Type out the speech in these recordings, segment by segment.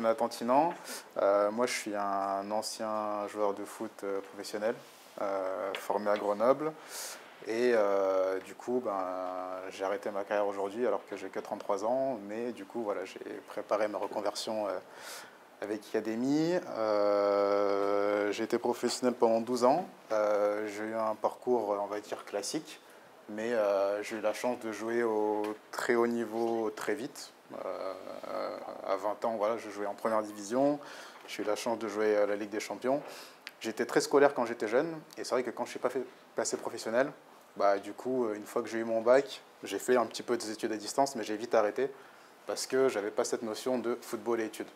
Jonathan Tinan. Moi, je suis un ancien joueur de foot professionnel, formé à Grenoble. Et du coup, j'ai arrêté ma carrière aujourd'hui alors que j'ai que 33 ans. Mais du coup, voilà, j'ai préparé ma reconversion avec Academy. J'ai été professionnel pendant 12 ans. J'ai eu un parcours, on va dire, classique. Mais j'ai eu la chance de jouer au très haut niveau très vite. À 20 ans, voilà, je jouais en première division. J'ai eu la chance de jouer à la Ligue des Champions. J'étais très scolaire quand j'étais jeune. Et c'est vrai que quand je suis passé professionnel, du coup, une fois que j'ai eu mon bac, j'ai fait un petit peu des études à distance, mais j'ai vite arrêté parce que je n'avais pas cette notion de football et études.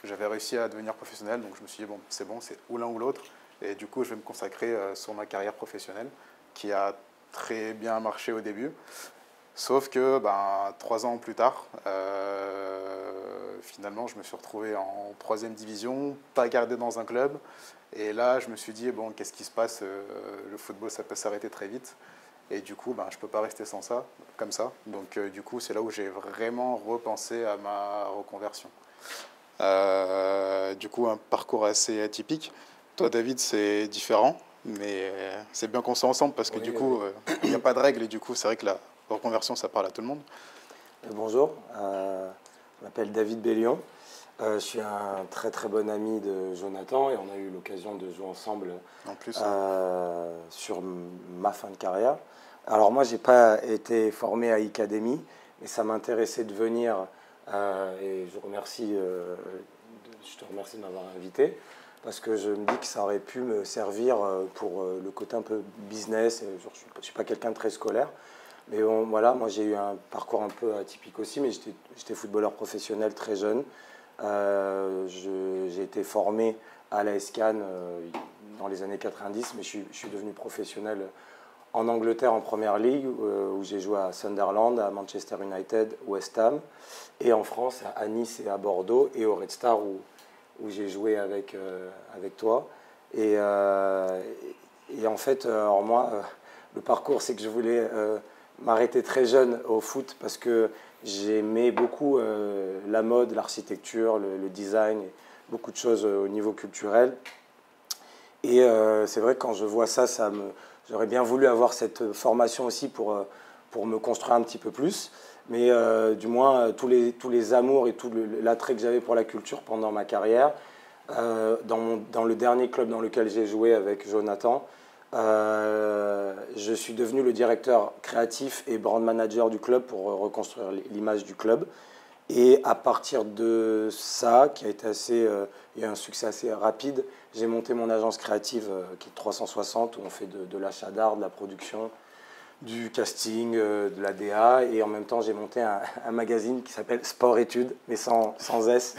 J'avais réussi à devenir professionnel, donc je me suis dit, bon, c'est ou l'un ou l'autre. Et du coup, je vais me consacrer sur ma carrière professionnelle, qui a très bien marché au début. Sauf que 3 ans plus tard, finalement, je me suis retrouvé en troisième division, pas gardé dans un club. Et là, je me suis dit, bon, qu'est-ce qui se passe? Le football, ça peut s'arrêter très vite. Et du coup, je ne peux pas rester sans ça, comme ça. Donc, du coup, c'est là où j'ai vraiment repensé à ma reconversion. Du coup, un parcours assez atypique. Toi, David, c'est différent, mais c'est bien qu'on soit ensemble parce que Oui, du coup, oui. il n'y a pas de règles et du coup, c'est vrai que la reconversion, ça parle à tout le monde. Bonjour, je m'appelle David Bellion. Je suis un très très bon ami de Jonathan et on a eu l'occasion de jouer ensemble En plus, sur ma fin de carrière. Alors moi, j'ai pas été formé à Academy, mais ça m'intéressait de venir et je te remercie de m'avoir invité parce que je me dis que ça aurait pu me servir pour le côté un peu business. Je ne suis pas quelqu'un de très scolaire. Mais bon, voilà, moi j'ai eu un parcours un peu atypique aussi, mais j'étais footballeur professionnel très jeune. J'ai été formé à la Cannes dans les années 90, mais je suis devenu professionnel en Angleterre en Première Ligue, où j'ai joué à Sunderland, à Manchester United, West Ham, et en France à Nice et à Bordeaux, et au Red Star où j'ai joué avec toi. Et en fait, alors moi, le parcours, c'est que je voulais m'arrêter très jeune au foot parce que j'aimais beaucoup la mode, l'architecture, le design, beaucoup de choses au niveau culturel. Et c'est vrai que quand je vois ça, j'aurais bien voulu avoir cette formation aussi pour me construire un petit peu plus. Mais du moins, tous les amours et tout l'attrait que j'avais pour la culture pendant ma carrière, dans le dernier club dans lequel j'ai joué avec Jonathan, je suis devenu le directeur créatif et brand manager du club pour reconstruire l'image du club. Et à partir de ça, qui a été il y a eu un succès assez rapide, j'ai monté mon agence créative qui est 360, où on fait de l'achat d'art, de la production, du casting, de la DA, et en même temps j'ai monté un magazine qui s'appelle Sport Études, mais sans S,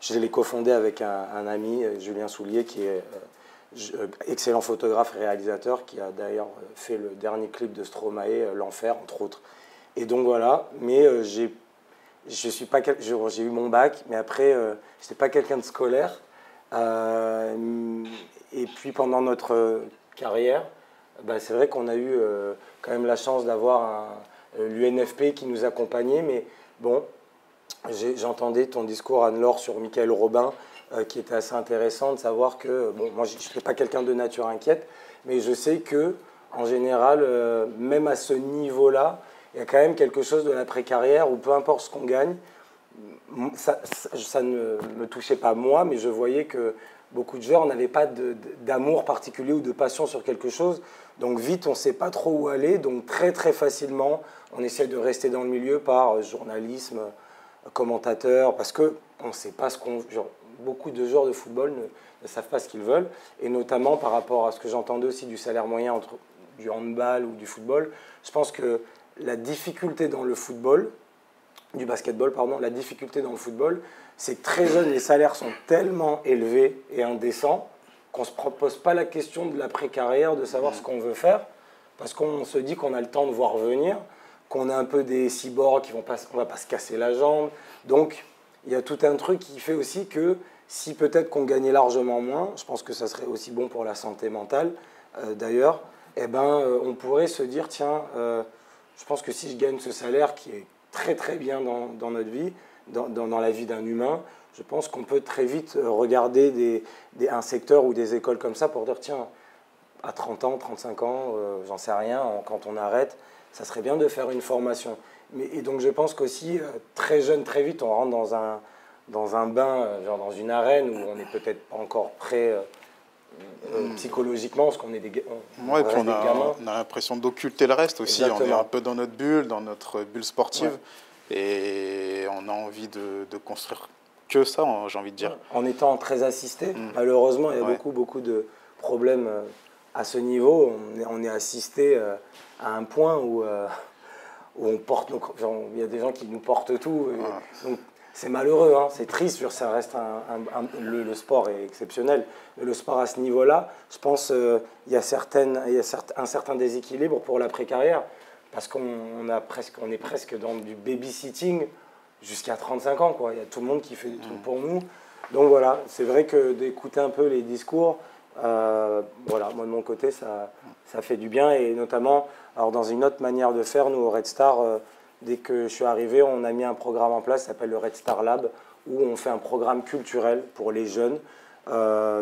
je l'ai cofondé avec un ami, Julien Soulier, qui est excellent photographe et réalisateur, qui a d'ailleurs fait le dernier clip de Stromae, L'Enfer, entre autres. Et donc voilà, mais j'ai eu mon bac, mais après, je n'étais pas quelqu'un de scolaire. Et puis pendant notre carrière, c'est vrai qu'on a eu quand même la chance d'avoir l'UNFP qui nous accompagnait, mais bon, j'entendais ton discours, Anne-Laure, sur Michael Robin, qui était assez intéressant de savoir que, bon, moi je ne suis pas quelqu'un de nature inquiète, mais je sais que en général, même à ce niveau-là, il y a quand même quelque chose de l'après-carrière où peu importe ce qu'on gagne, ça ne me touchait pas moi, mais je voyais que beaucoup de joueurs n'avaient pas d'amour particulier ou de passion sur quelque chose. Donc vite, on ne sait pas trop où aller. Donc très très facilement, on essaie de rester dans le milieu par journalisme, commentateur, parce qu'on ne sait pas ce qu'on... Beaucoup de joueurs de football ne savent pas ce qu'ils veulent. Et notamment par rapport à ce que j'entendais aussi du salaire moyen entre du handball ou du football, je pense que la difficulté dans le football, du basketball, pardon, la difficulté dans le football, c'est que très jeune, les salaires sont tellement élevés et indécents qu'on ne se pose pas la question de l'après-carrière, de savoir ce qu'on veut faire, parce qu'on se dit qu'on a le temps de voir venir, qu'on est un peu des cyborgs qui on va pas se casser la jambe. Donc, il y a tout un truc qui fait aussi que si peut-être qu'on gagnait largement moins, je pense que ça serait aussi bon pour la santé mentale, d'ailleurs, on pourrait se dire, tiens, je pense que si je gagne ce salaire qui est très très bien dans notre vie, dans la vie d'un humain, je pense qu'on peut très vite regarder un secteur ou des écoles comme ça pour dire tiens, à 30 ans, 35 ans, j'en sais rien, quand on arrête, ça serait bien de faire une formation. Et donc je pense qu'aussi, très jeune, très vite, on rentre dans un bain, genre dans une arène où on n'est peut-être pas encore prêt psychologiquement, parce qu'on est ouais, puis on a l'impression d'occulter le reste aussi. Exactement. On est un peu dans notre bulle sportive, ouais. Et on a envie de construire que ça, j'ai envie de dire. En étant très assisté, malheureusement, il y a beaucoup de problèmes à ce niveau. On est assisté à un point où on porte il y a des gens qui nous portent tout. Donc, c'est malheureux, hein, c'est triste, ça reste le sport est exceptionnel. Mais le sport à ce niveau-là, je pense il y a un certain déséquilibre pour l'après-carrière, parce qu'on est presque dans du babysitting jusqu'à 35 ans, quoi. Il y a tout le monde qui fait des trucs pour nous. Donc voilà, c'est vrai que d'écouter un peu les discours, voilà, moi de mon côté, ça fait du bien. Et notamment, alors dans une autre manière de faire, nous au Red Star, dès que je suis arrivé, on a mis un programme en place qui s'appelle le Red Star Lab, où on fait un programme culturel pour les jeunes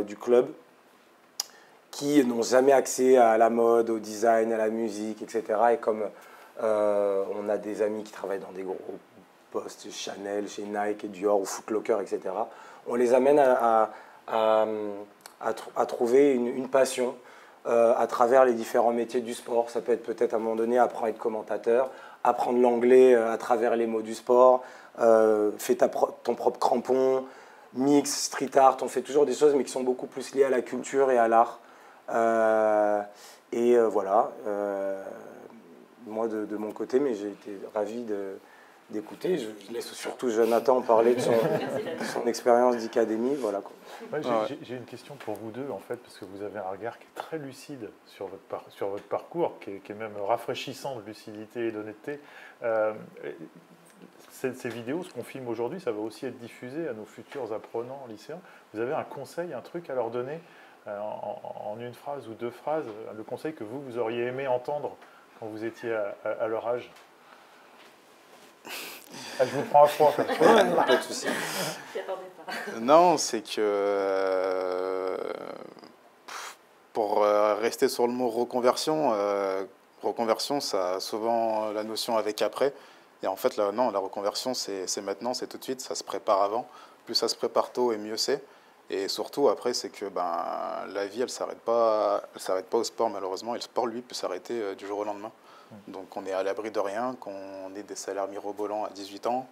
du club qui n'ont jamais accès à la mode, au design, à la musique, etc. Et comme on a des amis qui travaillent dans des gros postes, Chanel, chez Nike, Dior ou Foot Locker, etc., on les amène à trouver une passion à travers les différents métiers du sport. Ça peut être peut-être à un moment donné apprendre à être commentateur, apprendre l'anglais à travers les mots du sport, fais ton propre crampon, mix, street art, on fait toujours des choses mais qui sont beaucoup plus liées à la culture et à l'art. Voilà, moi de mon côté, mais j'ai été ravi d'écouter. Je laisse surtout Jonathan parler de son expérience d'Icademy. Voilà, quoi. Ouais, j'ai une question pour vous deux, en fait, parce que vous avez un regard qui est très lucide sur votre parcours, qui est même rafraîchissant de lucidité et d'honnêteté. Ces vidéos, ce qu'on filme aujourd'hui, ça va aussi être diffusé à nos futurs apprenants lycéens. Vous avez un conseil, un truc à leur donner en une phrase ou deux phrases, le conseil que vous auriez aimé entendre quand vous étiez à leur âge? Je vous prends à froid. Pas de souci. Non, c'est que pour rester sur le mot reconversion, reconversion, ça a souvent la notion avec après. Et en fait, là, non, la reconversion, c'est maintenant, c'est tout de suite, ça se prépare avant. Plus ça se prépare tôt et mieux c'est. Et surtout, après, c'est que la vie, elle ne s'arrête pas au sport, malheureusement. Et le sport, lui, peut s'arrêter du jour au lendemain. Donc, on est à l'abri de rien, qu'on ait des salaires mirobolants à 18 ans.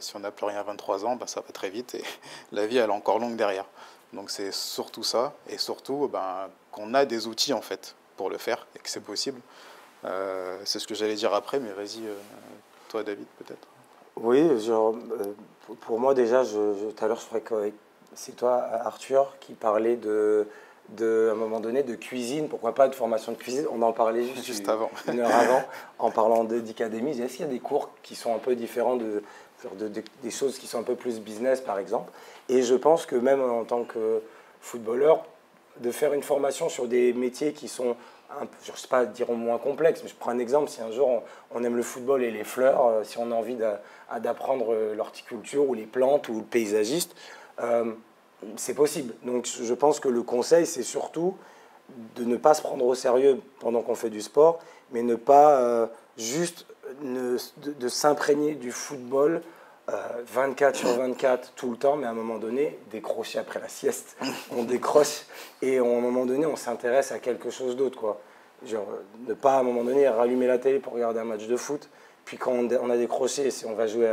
Si on n'a plus rien à 23 ans, ça va très vite. Et la vie, elle est encore longue derrière. Donc, c'est surtout ça. Et surtout, qu'on a des outils, en fait, pour le faire et que c'est possible. C'est ce que j'allais dire après, mais vas-y, toi, David, peut-être. Oui, pour moi, déjà, tout à l'heure, je crois que c'est toi, Arthur, qui parlait à un moment donné de cuisine, pourquoi pas de formation de cuisine. On en parlait juste avant. Une heure avant, en parlant d'Icademy. Est-ce qu'il y a des cours qui sont un peu différents, des choses qui sont un peu plus business, par exemple? Et je pense que même en tant que footballeur, de faire une formation sur des métiers qui sont, je ne sais pas dire moins complexes, mais je prends un exemple, si un jour on aime le football et les fleurs, si on a envie d'apprendre l'horticulture ou les plantes ou le paysagiste, c'est possible. Donc je pense que le conseil, c'est surtout de ne pas se prendre au sérieux pendant qu'on fait du sport, mais ne pas juste de s'imprégner du football 24 sur 24 tout le temps, mais à un moment donné, décrocher après la sieste, on décroche et à un moment donné, on s'intéresse à quelque chose d'autre, quoi. Genre, ne pas à un moment donné rallumer la télé pour regarder un match de foot, puis quand on a décroché, on va jouer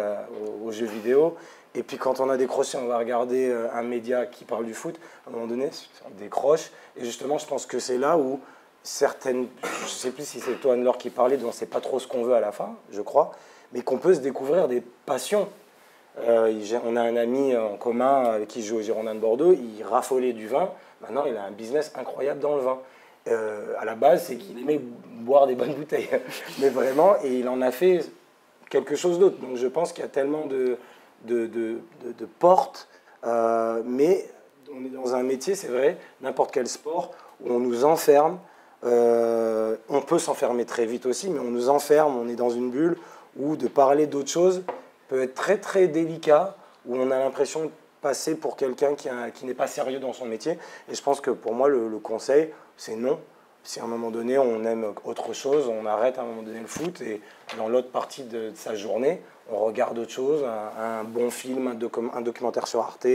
aux jeux vidéo. Et puis quand on a décroché, on va regarder un média qui parle du foot. À un moment donné, on décroche. Et justement, je pense que c'est là où certaines... Je ne sais plus si c'est toi, Anne-Laure, qui parlait, dont on ne sait pas trop ce qu'on veut à la fin, je crois, mais qu'on peut se découvrir des passions. On a un ami en commun qui joue au Girondins de Bordeaux, il raffolait du vin. Maintenant, il a un business incroyable dans le vin. À la base, c'est qu'il aimait boire des bonnes bouteilles. Mais vraiment, et il en a fait quelque chose d'autre. Donc je pense qu'il y a tellement de portes, mais on est dans un métier, c'est vrai, n'importe quel sport, où on nous enferme. On peut s'enfermer très vite aussi, mais on nous enferme, on est dans une bulle où de parler d'autre chose, peut être très très délicat, où on a l'impression de passer pour quelqu'un qui n'est pas sérieux dans son métier. Et je pense que pour moi, le conseil, c'est non. Si à un moment donné, on aime autre chose, on arrête à un moment donné le foot et dans l'autre partie de sa journée, on regarde autre chose, un bon film, un documentaire sur Arte,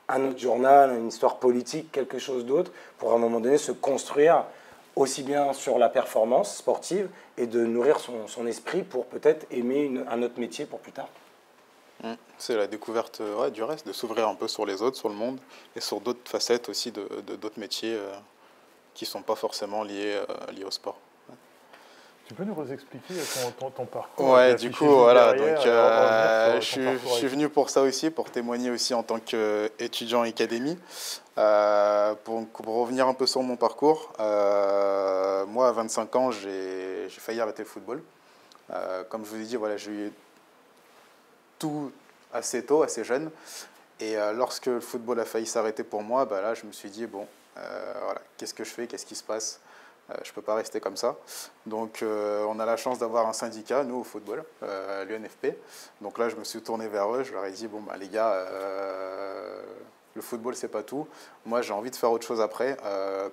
un autre journal, une histoire politique, quelque chose d'autre, pour à un moment donné se construire aussi bien sur la performance sportive et de nourrir son esprit pour peut-être aimer un autre métier pour plus tard. C'est la découverte du reste, de s'ouvrir un peu sur les autres, sur le monde et sur d'autres facettes aussi de d'autres métiers qui ne sont pas forcément liés au sport. Tu peux nous expliquer ton parcours? Ouais, du coup, voilà, donc je je suis venu pour ça aussi, pour témoigner aussi en tant qu'étudiant académie. Pour revenir un peu sur mon parcours, moi à 25 ans, j'ai failli arrêter le football. Comme je vous ai dit, voilà, j'ai eu tout assez tôt, assez jeune. Et lorsque le football a failli s'arrêter pour moi, bah là, je me suis dit, bon, voilà, qu'est-ce que je fais, qu'est-ce qui se passe? Je ne peux pas rester comme ça. Donc, on a la chance d'avoir un syndicat, nous, au football, l'UNFP. Donc là, je me suis tourné vers eux, je leur ai dit, bon, bah, les gars, le football, c'est pas tout. Moi, j'ai envie de faire autre chose après.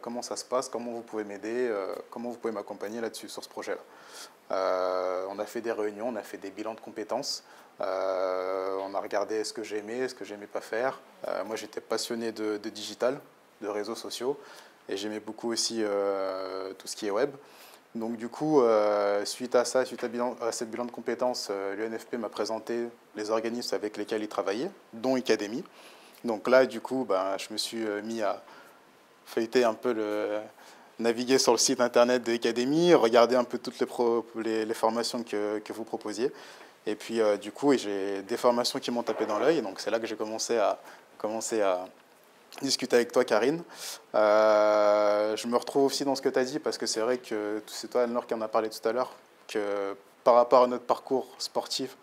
Comment ça se passe? Comment vous pouvez m'aider? Comment vous pouvez m'accompagner là-dessus, sur ce projet-là? On a fait des réunions, on a fait des bilans de compétences. On a regardé ce que j'aimais pas faire. Moi, j'étais passionné de digital, de réseaux sociaux, et j'aimais beaucoup aussi tout ce qui est web. Donc du coup, suite à ça, suite à cette bilan de compétences, l'UNFP m'a présenté les organismes avec lesquels il travaillait, dont Academy. Donc là, du coup, ben, je me suis mis à feuilleter un peu naviguer sur le site internet de Academy, regarder un peu toutes les formations que vous proposiez. Et puis, du coup, j'ai des formations qui m'ont tapé dans l'œil. Donc, c'est là que j'ai commencé à discuter avec toi, Karine. Je me retrouve aussi dans ce que tu as dit, parce que c'est vrai que c'est toi, Anne-Laure, qui en a parlé tout à l'heure, que par rapport à notre parcours sportif,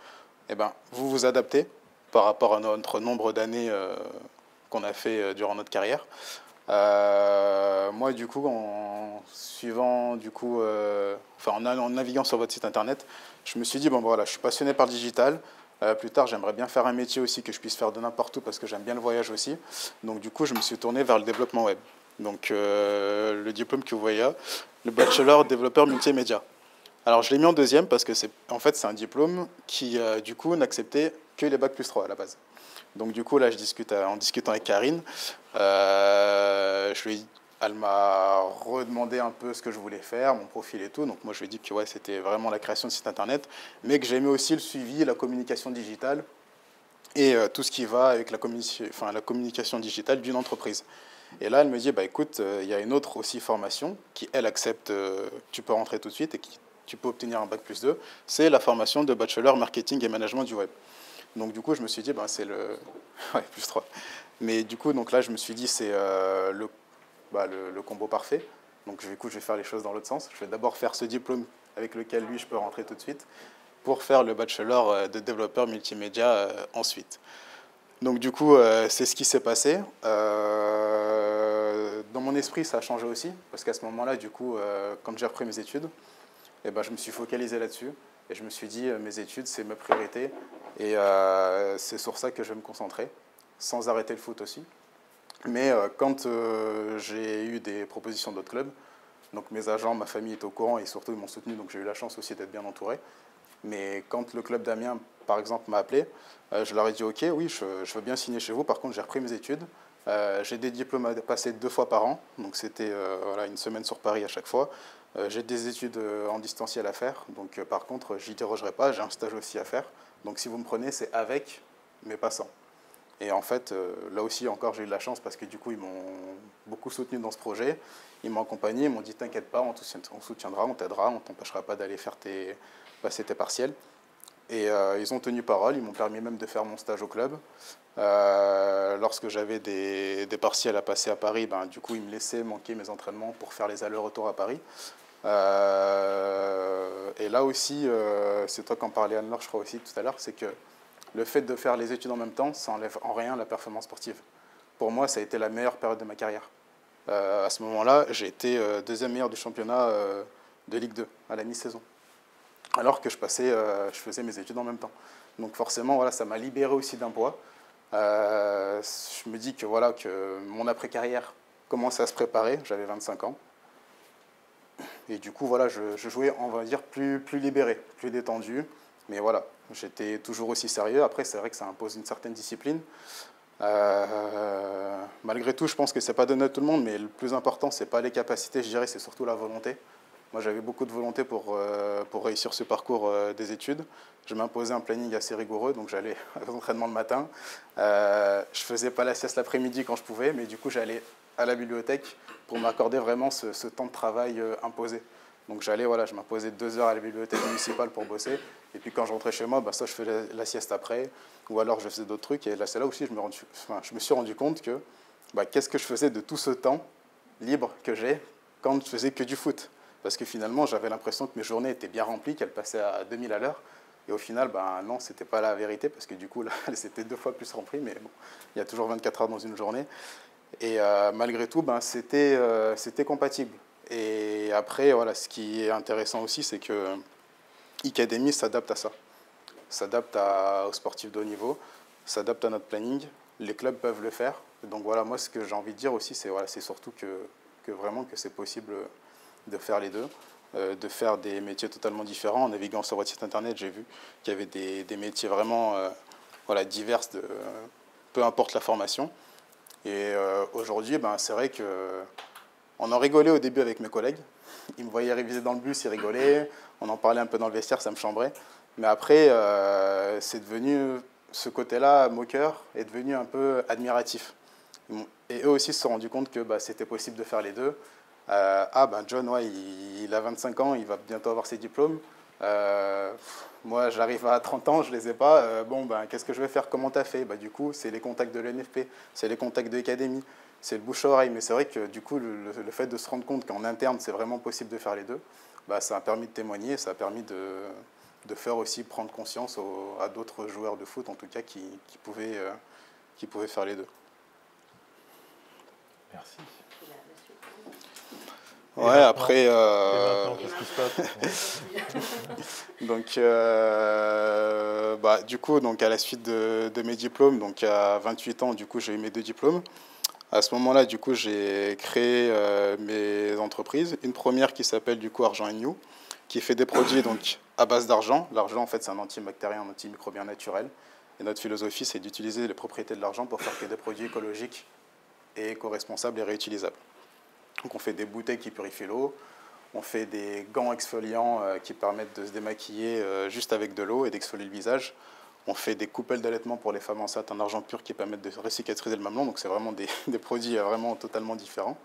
eh ben, vous vous adaptez par rapport à notre nombre d'années qu'on a fait durant notre carrière. Moi, du coup, en suivant, du coup, en naviguant sur votre site internet, je me suis dit, bon, voilà, je suis passionné par le digital. Plus tard, j'aimerais bien faire un métier aussi que je puisse faire de n'importe où parce que j'aime bien le voyage aussi. Donc, du coup, je me suis tourné vers le développement web. Donc, le diplôme que vous voyez là, le bachelor développeur multimédia. Alors, je l'ai mis en deuxième parce que c'est un diplôme qui, du coup, n'acceptait que les bac+3 à la base. Donc du coup, là, en discutant avec Karine, elle m'a redemandé un peu ce que je voulais faire, mon profil et tout. Donc moi, je lui ai dit que ouais, c'était vraiment la création de site internet, mais que j'aimais aussi le suivi, la communication digitale et tout ce qui va avec la communication digitale d'une entreprise. Et là, elle me dit, bah, écoute, il y a une autre aussi formation qui, elle, accepte, tu peux rentrer tout de suite et tu peux obtenir un bac+2, c'est la formation de bachelor marketing et management du web. Donc du coup, je me suis dit, ben, c'est le... Ouais, +3. Mais du coup, donc là, je me suis dit, c'est le combo parfait. Donc du coup, je vais faire les choses dans l'autre sens. Je vais d'abord faire ce diplôme avec lequel, lui, je peux rentrer tout de suite, pour faire le bachelor de développeur multimédia ensuite. Donc du coup, c'est ce qui s'est passé. Dans mon esprit, ça a changé aussi, parce qu'à ce moment-là, du coup, quand j'ai repris mes études, eh ben, je me suis focalisé là-dessus. Et je me suis dit, mes études, c'est ma priorité. Et c'est sur ça que je vais me concentrer, sans arrêter le foot aussi. Mais quand j'ai eu des propositions d'autres clubs, donc mes agents, ma famille étaient au courant et surtout ils m'ont soutenu, donc j'ai eu la chance aussi d'être bien entouré. Mais quand le club d'Amiens, par exemple, m'a appelé, je leur ai dit, ok, oui, je veux bien signer chez vous. Par contre, j'ai repris mes études. J'ai des diplômes à passer 2 fois par an, donc c'était une semaine sur Paris à chaque fois. J'ai des études en distanciel à faire, donc par contre, j'y dérogerai pas, j'ai un stage aussi à faire. Donc si vous me prenez, c'est avec, mais pas sans. Et en fait, là aussi encore, j'ai eu de la chance parce que du coup, ils m'ont beaucoup soutenu dans ce projet. Ils m'ont accompagné, ils m'ont dit, t'inquiète pas, on soutiendra, on t'aidera, on t'empêchera pas d'aller passer tes partiels. Et ils ont tenu parole, ils m'ont permis même de faire mon stage au club. Lorsque j'avais des partiels à passer à Paris, ben, du coup, ils me laissaient manquer mes entraînements pour faire les allers-retours à Paris. Et là aussi, c'est toi qui en parlais, Anne-Laure, je crois aussi tout à l'heure, c'est que le fait de faire les études en même temps, ça n'enlève en rien la performance sportive. Pour moi, ça a été la meilleure période de ma carrière. À ce moment-là, j'ai été deuxième meilleur du championnat de Ligue 2 à la mi-saison. alors que je faisais mes études en même temps. Donc forcément, voilà, ça m'a libéré aussi d'un poids. Je me dis que, voilà, que mon après-carrière commençait à se préparer, j'avais 25 ans. Et du coup, voilà, je jouais, on va dire, plus libéré, plus détendu. Mais voilà, j'étais toujours aussi sérieux. Après, c'est vrai que ça impose une certaine discipline. Malgré tout, je pense que c'est pas donné à tout le monde, mais le plus important, c'est pas les capacités, je dirais, c'est surtout la volonté. Moi, j'avais beaucoup de volonté pour réussir ce parcours des études. Je m'imposais un planning assez rigoureux, donc j'allais à l'entraînement le matin. Je faisais pas la sieste l'après-midi quand je pouvais, mais du coup, j'allais à la bibliothèque pour m'accorder vraiment ce temps de travail imposé. Donc j'allais, voilà, je m'imposais 2 heures à la bibliothèque municipale pour bosser. Et puis quand je rentrais chez moi, bah, ça, je faisais la sieste après. Ou alors je faisais d'autres trucs. Et là, c'est là aussi que je me suis rendu compte que bah, qu'est-ce que je faisais de tout ce temps libre que j'ai quand je faisais que du foot. Parce que finalement, j'avais l'impression que mes journées étaient bien remplies, qu'elles passaient à 2000 à l'heure. Et au final, bah, non, ce n'était pas la vérité, parce que du coup, là, c'était 2 fois plus rempli. Mais bon, il y a toujours 24 heures dans une journée. Et malgré tout, ben, c'était compatible. Et après, voilà, ce qui est intéressant aussi, c'est que Icademy s'adapte à ça. S'adapte aux sportifs de haut niveau, s'adapte à notre planning. Les clubs peuvent le faire. Donc voilà, moi, ce que j'ai envie de dire aussi, c'est voilà, surtout que vraiment que c'est possible de faire les deux, de faire des métiers totalement différents. En naviguant sur votre site internet, j'ai vu qu'il y avait des métiers vraiment voilà, divers, peu importe la formation. Et aujourd'hui, ben, c'est vrai qu'on en rigolait au début avec mes collègues. Ils me voyaient réviser dans le bus, ils rigolaient. On en parlait un peu dans le vestiaire, ça me chambrait. Mais après, c'est devenu, ce côté-là, moqueur, est devenu un peu admiratif. Et eux aussi se sont rendus compte que bah, c'était possible de faire les deux. Ah ben John, ouais, il a 25 ans, il va bientôt avoir ses diplômes. Moi, j'arrive à 30 ans, je ne les ai pas. Bon, ben, qu'est-ce que je vais faire? Comment tu as fait? Du coup, c'est les contacts de l'NFP, c'est les contacts de l'Académie, c'est le bouche-à-oreille. Mais c'est vrai que du coup, le fait de se rendre compte qu'en interne, c'est vraiment possible de faire les deux, bah, ça a permis de témoigner, ça a permis de faire aussi prendre conscience à d'autres joueurs de foot, en tout cas, qui pouvaient faire les deux. Merci. Ouais, après. Et maintenant, qu'est-ce qui se passe? Donc, du coup, donc, à la suite de mes diplômes, donc à 28 ans, du coup, j'ai eu mes 2 diplômes. À ce moment-là, du coup, j'ai créé mes entreprises. Une première qui s'appelle du coup Argent & You, qui fait des produits donc à base d'argent. L'argent, en fait, c'est un antibactérien, un antimicrobien naturel. Et notre philosophie, c'est d'utiliser les propriétés de l'argent pour faire que des produits écologiques et éco-responsables et réutilisables. Donc, on fait des bouteilles qui purifient l'eau. On fait des gants exfoliants qui permettent de se démaquiller juste avec de l'eau et d'exfolier le visage. On fait des coupelles d'allaitement pour les femmes enceintes en argent pur qui permettent de recicatriser le mamelon. Donc c'est vraiment des produits vraiment totalement différents.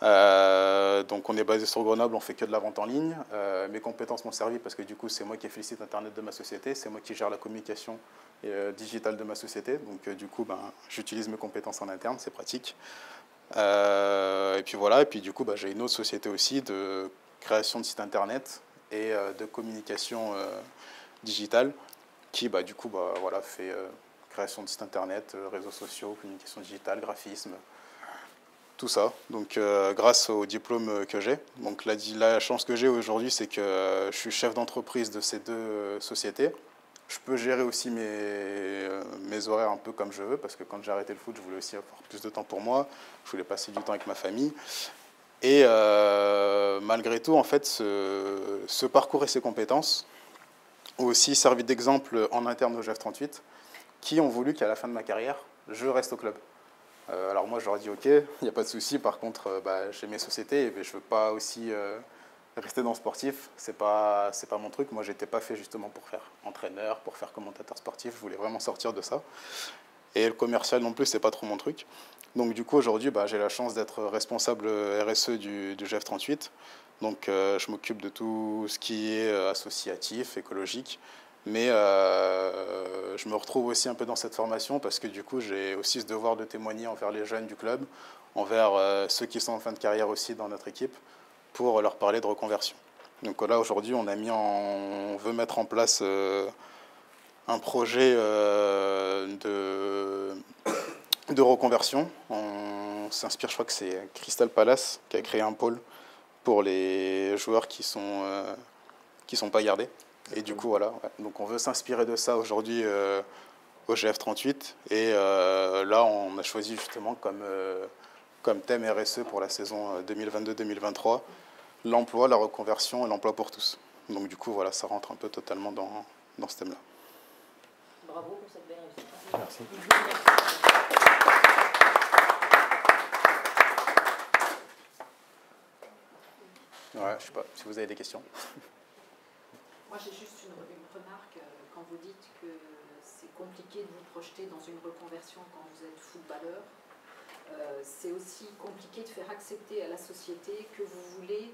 Donc on est basé sur Grenoble, on fait que de la vente en ligne. Mes compétences m'ont servi parce que du coup c'est moi qui ai fait le site internet de ma société, c'est moi qui gère la communication digitale de ma société. Donc du coup j'utilise mes compétences en interne, c'est pratique. Et puis voilà, et puis du coup j'ai une autre société aussi de création de site internet et de communication digitale qui du coup voilà, fait création de site internet, réseaux sociaux, communication digitale, graphisme, tout ça. Donc grâce au diplôme que j'ai. Donc la chance que j'ai aujourd'hui, c'est que je suis chef d'entreprise de ces 2 sociétés. Je peux gérer aussi mes horaires un peu comme je veux, parce que quand j'ai arrêté le foot, je voulais aussi avoir plus de temps pour moi. Je voulais passer du temps avec ma famille. Et malgré tout, en fait, ce parcours et ces compétences ont aussi servi d'exemple en interne au GF38, qui ont voulu qu'à la fin de ma carrière, je reste au club. Alors moi, je leur ai dit, OK, il n'y a pas de souci. Par contre, j'ai mes sociétés et je ne veux pas aussi rester dans le sportif. C'est pas mon truc. Moi, je n'étais pas fait justement pour faire entraîneur, pour faire commentateur sportif. Je voulais vraiment sortir de ça. Et le commercial non plus, c'est pas trop mon truc. Donc du coup, aujourd'hui, j'ai la chance d'être responsable RSE du GF38. Donc je m'occupe de tout ce qui est associatif, écologique. Mais je me retrouve aussi un peu dans cette formation parce que du coup, j'ai aussi ce devoir de témoigner envers les jeunes du club, envers ceux qui sont en fin de carrière aussi dans notre équipe, pour leur parler de reconversion. Donc là, aujourd'hui, on veut mettre en place un projet de reconversion. On s'inspire, je crois que c'est Crystal Palace qui a créé un pôle pour les joueurs qui qui ne sont pas gardés. Et du coup, voilà. Ouais. Donc on veut s'inspirer de ça aujourd'hui au GF38. Et là, on a choisi justement comme thème RSE pour la saison 2022-2023, l'emploi, la reconversion et l'emploi pour tous. Donc du coup, voilà, ça rentre un peu totalement dans ce thème-là. Bravo pour cette belle réussite. Merci. Ouais, je sais pas si vous avez des questions. Moi, j'ai juste une remarque. Quand vous dites que c'est compliqué de vous projeter dans une reconversion quand vous êtes footballeur, c'est aussi compliqué de faire accepter à la société que vous voulez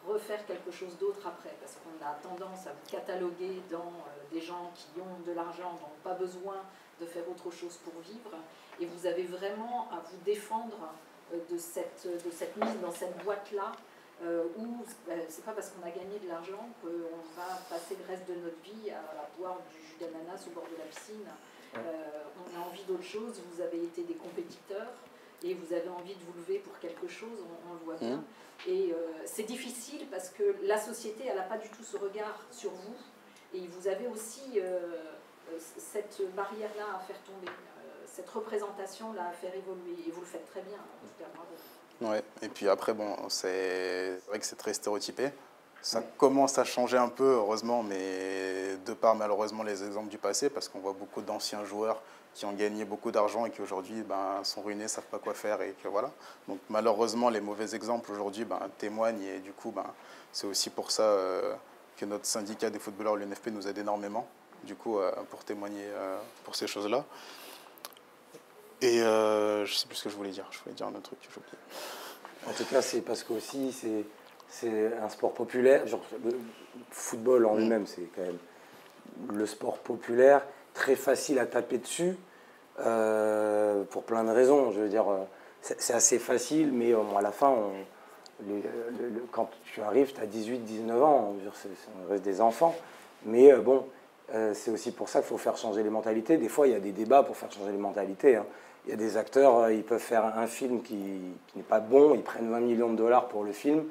refaire quelque chose d'autre après, parce qu'on a tendance à vous cataloguer dans des gens qui ont de l'argent, n'ont pas besoin de faire autre chose pour vivre, et vous avez vraiment à vous défendre de cette mise dans cette boîte-là, où c'est pas parce qu'on a gagné de l'argent qu'on va passer le reste de notre vie à boire du jus d'ananas au bord de la piscine. On a envie d'autre chose, vous avez été des compétiteurs et vous avez envie de vous lever pour quelque chose, on le voit bien. Et c'est difficile parce que la société, elle n'a pas du tout ce regard sur vous, et vous avez aussi cette barrière-là à faire tomber, cette représentation-là à faire évoluer, et vous le faites très bien, super bravo. Ouais, et puis après, bon, c'est vrai que c'est très stéréotypé. Ça commence à changer un peu, heureusement, mais de par malheureusement les exemples du passé, parce qu'on voit beaucoup d'anciens joueurs qui ont gagné beaucoup d'argent et qui aujourd'hui sont ruinés, ne savent pas quoi faire. Et que, voilà. Donc malheureusement, les mauvais exemples aujourd'hui témoignent, et du coup, c'est aussi pour ça que notre syndicat des footballeurs, l'UNFP, nous aide énormément, du coup, pour témoigner pour ces choses-là. Et je ne sais plus ce que je voulais dire un autre truc que j'ai oublié. En tout cas, c'est parce qu'aussi, c'est un sport populaire. Genre, le football en lui-même, c'est quand même le sport populaire, très facile à taper dessus, pour plein de raisons. Je veux dire, c'est assez facile, mais à la fin, quand tu arrives, tu as 18, 19 ans, on reste des enfants. Mais c'est aussi pour ça qu'il faut faire changer les mentalités. Des fois, il y a des débats pour faire changer les mentalités, hein. Il y a des acteurs, ils peuvent faire un film qui n'est pas bon, ils prennent 20 millions de dollars pour le film.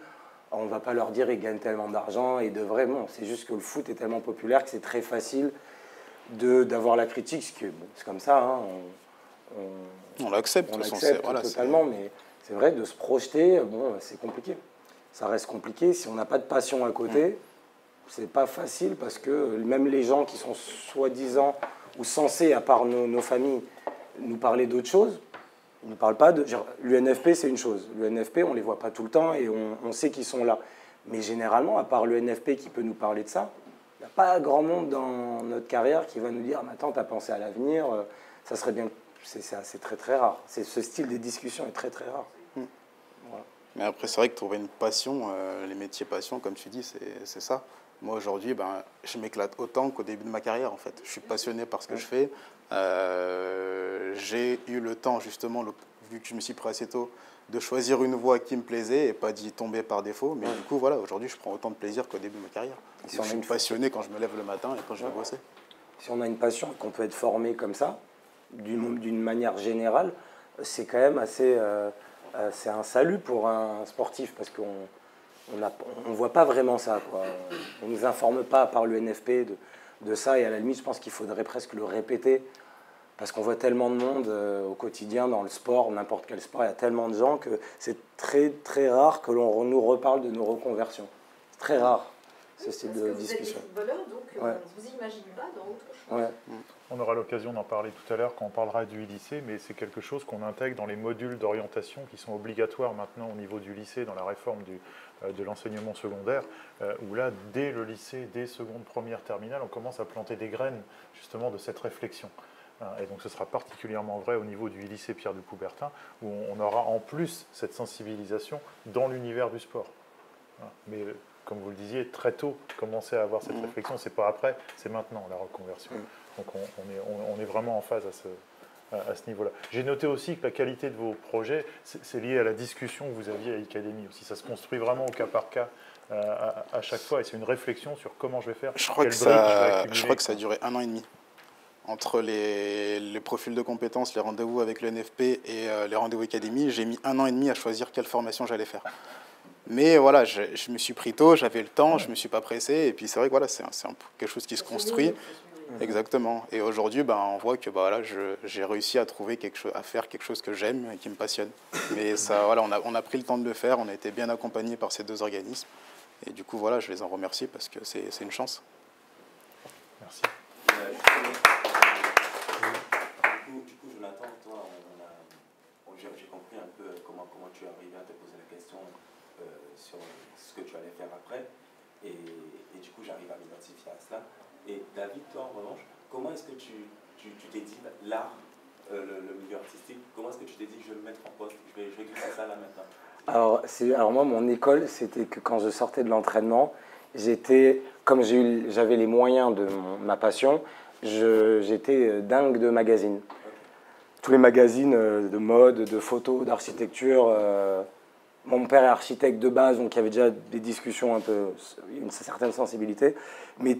On ne va pas leur dire qu'ils gagnent tellement d'argent et de vrai, non. C'est juste que le foot est tellement populaire que c'est très facile d'avoir la critique. C'est comme ça, hein. On l'accepte, voilà, totalement, mais c'est vrai, de se projeter, c'est compliqué. Ça reste compliqué. Si on n'a pas de passion à côté, c'est pas facile, parce que même les gens qui sont soi-disant ou censés, à part nos familles, nous parler d'autre chose, ils ne parlent pas de... L'UNFP, c'est une chose. L'UNFP, on ne les voit pas tout le temps et on sait qu'ils sont là. Mais généralement, à part l'UNFP qui peut nous parler de ça, il n'y a pas grand monde dans notre carrière qui va nous dire « Attends, tu as pensé à l'avenir, ça serait bien... » C'est très très rare. Ce style de discussion est très très rare. Voilà. Mais après, c'est vrai que trouver une passion, les métiers passion, comme tu dis, c'est ça. Moi, aujourd'hui, je m'éclate autant qu'au début de ma carrière, en fait. Je suis passionné par ce que je fais. J'ai eu le temps, justement, vu que je me suis pris assez tôt, de choisir une voie qui me plaisait et pas d'y tomber par défaut. Mais du coup, voilà, aujourd'hui, je prends autant de plaisir qu'au début de ma carrière. Je suis passionné quand je me lève le matin et quand je vais bosser. Si on a une passion et qu'on peut être formé comme ça, d'une manière générale, c'est quand même assez... c'est un salut pour un sportif, parce qu'on ne voit pas vraiment ça, quoi. On ne nous informe pas, par l'UNFP, de ça, et à la limite, je pense qu'il faudrait presque le répéter, parce qu'on voit tellement de monde au quotidien dans le sport, n'importe quel sport, il y a tellement de gens que c'est très très rare que l'on nous reparle de nos reconversions. C'est très rare, ce style de discussion. Vous êtes des footballeurs, donc on ne vous imagine pas dans autre chose. On aura l'occasion d'en parler tout à l'heure quand on parlera du lycée, mais c'est quelque chose qu'on intègre dans les modules d'orientation qui sont obligatoires maintenant au niveau du lycée, dans la réforme de l'enseignement secondaire, où là, dès le lycée, dès seconde, première, terminale, on commence à planter des graines justement de cette réflexion. Et donc ce sera particulièrement vrai au niveau du lycée Pierre de Coubertin, où on aura en plus cette sensibilisation dans l'univers du sport. Mais comme vous le disiez, très tôt, commencer à avoir cette réflexion, c'est pas après, c'est maintenant la reconversion. Donc on est vraiment en phase à ce niveau-là. J'ai noté aussi que la qualité de vos projets, c'est lié à la discussion que vous aviez à l'Académie aussi. Ça se construit vraiment au cas par cas à chaque fois, et c'est une réflexion sur comment je vais faire, je crois que ça a duré 1 an et demi. Entre les profils de compétences, les rendez-vous avec le NFP et les rendez-vous Académie, j'ai mis 1 an et demi à choisir quelle formation j'allais faire. Mais voilà, je me suis pris tôt, j'avais le temps, je ne me suis pas pressé. Et puis c'est vrai que voilà, c'est quelque chose qui se construit. Exactement. Et aujourd'hui, ben, on voit que voilà, j'ai réussi à trouver à faire quelque chose que j'aime et qui me passionne. Mais ça, voilà, on a pris le temps de le faire, on a été bien accompagnés par ces deux organismes. Et du coup, voilà, je les en remercie parce que c'est une chance. Merci. Du coup, Jonathan, toi, j'ai compris un peu comment tu es arrivé à te poser la question sur ce que tu allais faire après. Et du coup, j'arrive à m'identifier à cela. Et David, toi, en revanche, comment est-ce que tu t'es dit l'art, le milieu artistique, comment est-ce que tu t'es dit je vais me mettre en poste, je vais glisser ça là maintenant? Alors moi, mon école, c'était que quand je sortais de l'entraînement, comme j'avais les moyens de ma passion, j'étais dingue de magazines. Tous les magazines de mode, de photos, d'architecture. Mon père est architecte de base, donc il y avait déjà des discussions un peu, une certaine sensibilité. Mais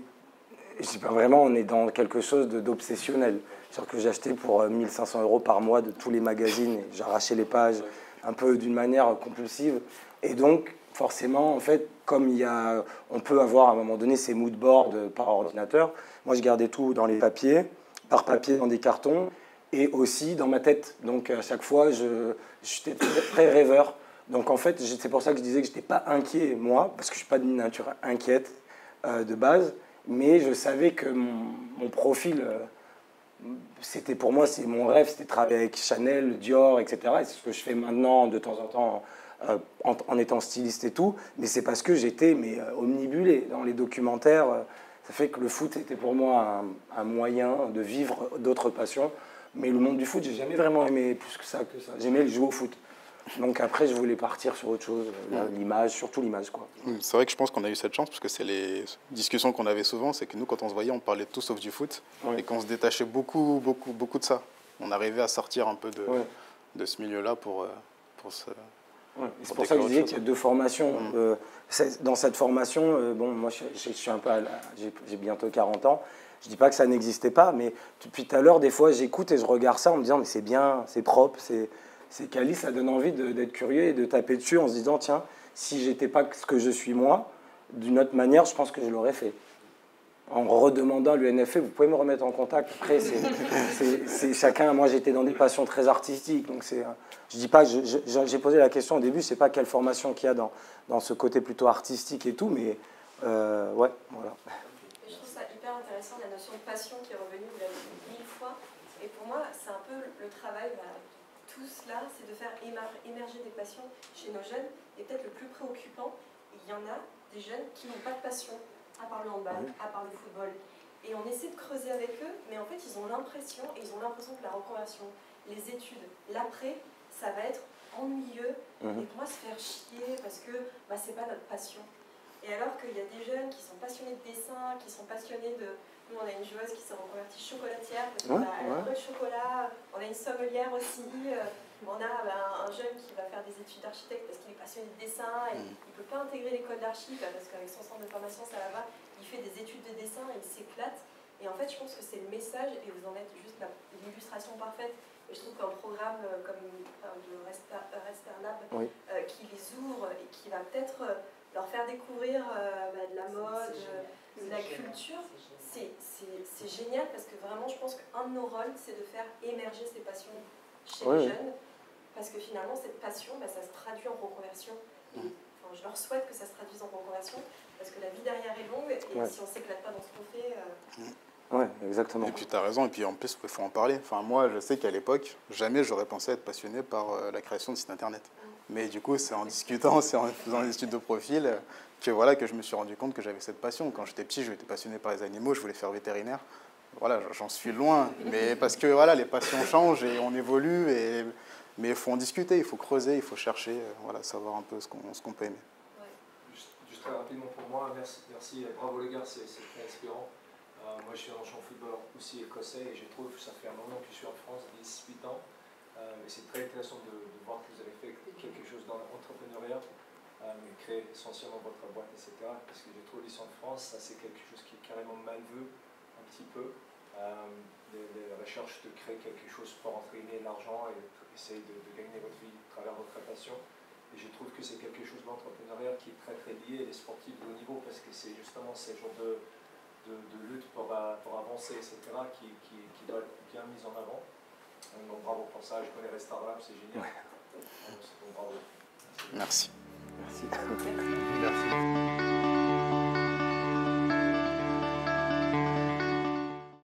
je sais pas vraiment, on est dans quelque chose d'obsessionnel. C'est-à-dire que j'achetais pour 1500 € par mois de tous les magazines et j'arrachais les pages un peu d'une manière compulsive. Et donc, forcément, en fait, comme on peut avoir à un moment donné ces moodboards par ordinateur, moi je gardais tout dans les papiers, par papier dans des cartons et aussi dans ma tête. Donc à chaque fois, j'étais très rêveur. Donc en fait, c'est pour ça que je disais que je n'étais pas inquiet, moi, parce que je ne suis pas d'une nature inquiète de base, mais je savais que mon profil, c'était pour moi, c'est mon rêve, c'était de travailler avec Chanel, Dior, etc. Et c'est ce que je fais maintenant de temps en temps en étant styliste et tout, mais c'est parce que j'étais omnibulé dans les documentaires. Ça fait que le foot était pour moi un moyen de vivre d'autres passions. Mais le monde du foot, j'ai jamais vraiment aimé plus que ça. J'aimais le jouer au foot. Donc après, je voulais partir sur autre chose, l'image, surtout l'image, quoi. C'est vrai que je pense qu'on a eu cette chance parce que c'est les discussions qu'on avait souvent, c'est que nous, quand on se voyait, on parlait tout sauf du foot et qu'on se détachait beaucoup de ça. On arrivait à sortir un peu de ce milieu-là pour se... C'est pour ça que je disais qu'il y a deux formations. Dans cette formation, bon, moi je suis un peu j'ai bientôt 40 ans. Je dis pas que ça n'existait pas, mais depuis tout à l'heure, des fois, j'écoute et je regarde ça en me disant mais c'est bien, c'est propre, c'est quali, ça donne envie d'être curieux et de taper dessus en se disant tiens, si j'étais pas ce que je suis moi, d'une autre manière, je pense que je l'aurais fait. En redemandant à l'UNFP, vous pouvez me remettre en contact. Après, c'est chacun. Moi, j'étais dans des passions très artistiques, donc je dis pas. J'ai posé la question au début, je sais pas quelle formation qu'il y a dans ce côté plutôt artistique et tout, mais ouais, voilà. Je trouve ça hyper intéressant, la notion de passion qui est revenue, vous l'avez dit 1000 fois. Et pour moi, c'est un peu le travail, tout cela, c'est de faire émerger des passions chez nos jeunes. Et peut-être le plus préoccupant, il y en a des jeunes qui n'ont pas de passion, à part le handball, à part le football. Et on essaie de creuser avec eux, mais en fait, ils ont l'impression que la reconversion, les études, l'après, ça va être ennuyeux. Et pour moi, se faire chier parce que c'est pas notre passion. Et alors qu'il y a des jeunes qui sont passionnés de dessin, qui sont passionnés de... Nous, on a une joueuse qui s'est reconvertie chocolatière, parce qu'on a le chocolat, on a une sommelière aussi, on a un jeune qui va faire des études d'architecte parce qu'il est passionné de dessin, et il ne peut pas intégrer l'école d'archi, parce qu'avec son centre de formation, ça va, il fait des études de dessin et il s'éclate. Et en fait, je pense que c'est le message, et vous en êtes juste l'illustration parfaite. Et je trouve qu'un programme comme le Rester Lab, qui les ouvre et qui va peut-être leur faire découvrir de la mode, de la culture, c'est génial parce que vraiment, je pense qu'un de nos rôles, c'est de faire émerger ces passions chez les jeunes, parce que finalement, cette passion, ça se traduit en reconversion. Enfin, je leur souhaite que ça se traduise en reconversion, parce que la vie derrière est longue, et si on ne s'éclate pas dans ce qu'on fait... Ouais, exactement. Et puis tu as raison, et puis en plus, il faut en parler. Enfin, moi, je sais qu'à l'époque, jamais j'aurais pensé être passionné par la création de sites internet. Mais du coup, c'est en discutant, c'est en faisant des études de profil que je me suis rendu compte que j'avais cette passion. Quand j'étais petit, j'étais passionné par les animaux, je voulais faire vétérinaire. Voilà, j'en suis loin. Mais parce que voilà, les passions changent et on évolue. Mais il faut en discuter, il faut creuser, il faut chercher, savoir un peu ce qu'on peut aimer. Juste très rapidement pour moi, merci, bravo les gars, c'est très inspirant. Moi je suis un ancien footballeur aussi écossais et je trouve que ça fait un moment que je suis en France, 18 ans. Mais c'est très intéressant de voir que vous avez fait quelque chose dans l'entrepreneuriat, créer essentiellement votre boîte, etc. Parce que je trouve ici en France, ça c'est quelque chose qui est carrément mal vu, un petit peu. La recherche de créer quelque chose pour entraîner l'argent et essayer de gagner votre vie à travers votre passion. Et je trouve que c'est quelque chose d'entrepreneurial qui est très très lié les sportifs de haut niveau, parce que c'est justement ce genre de lutte pour avancer, etc., qui doit être bien mise en avant. Donc bravo pour ça, je connais Restarlab, c'est génial. Donc bravo. Merci. Merci. Merci.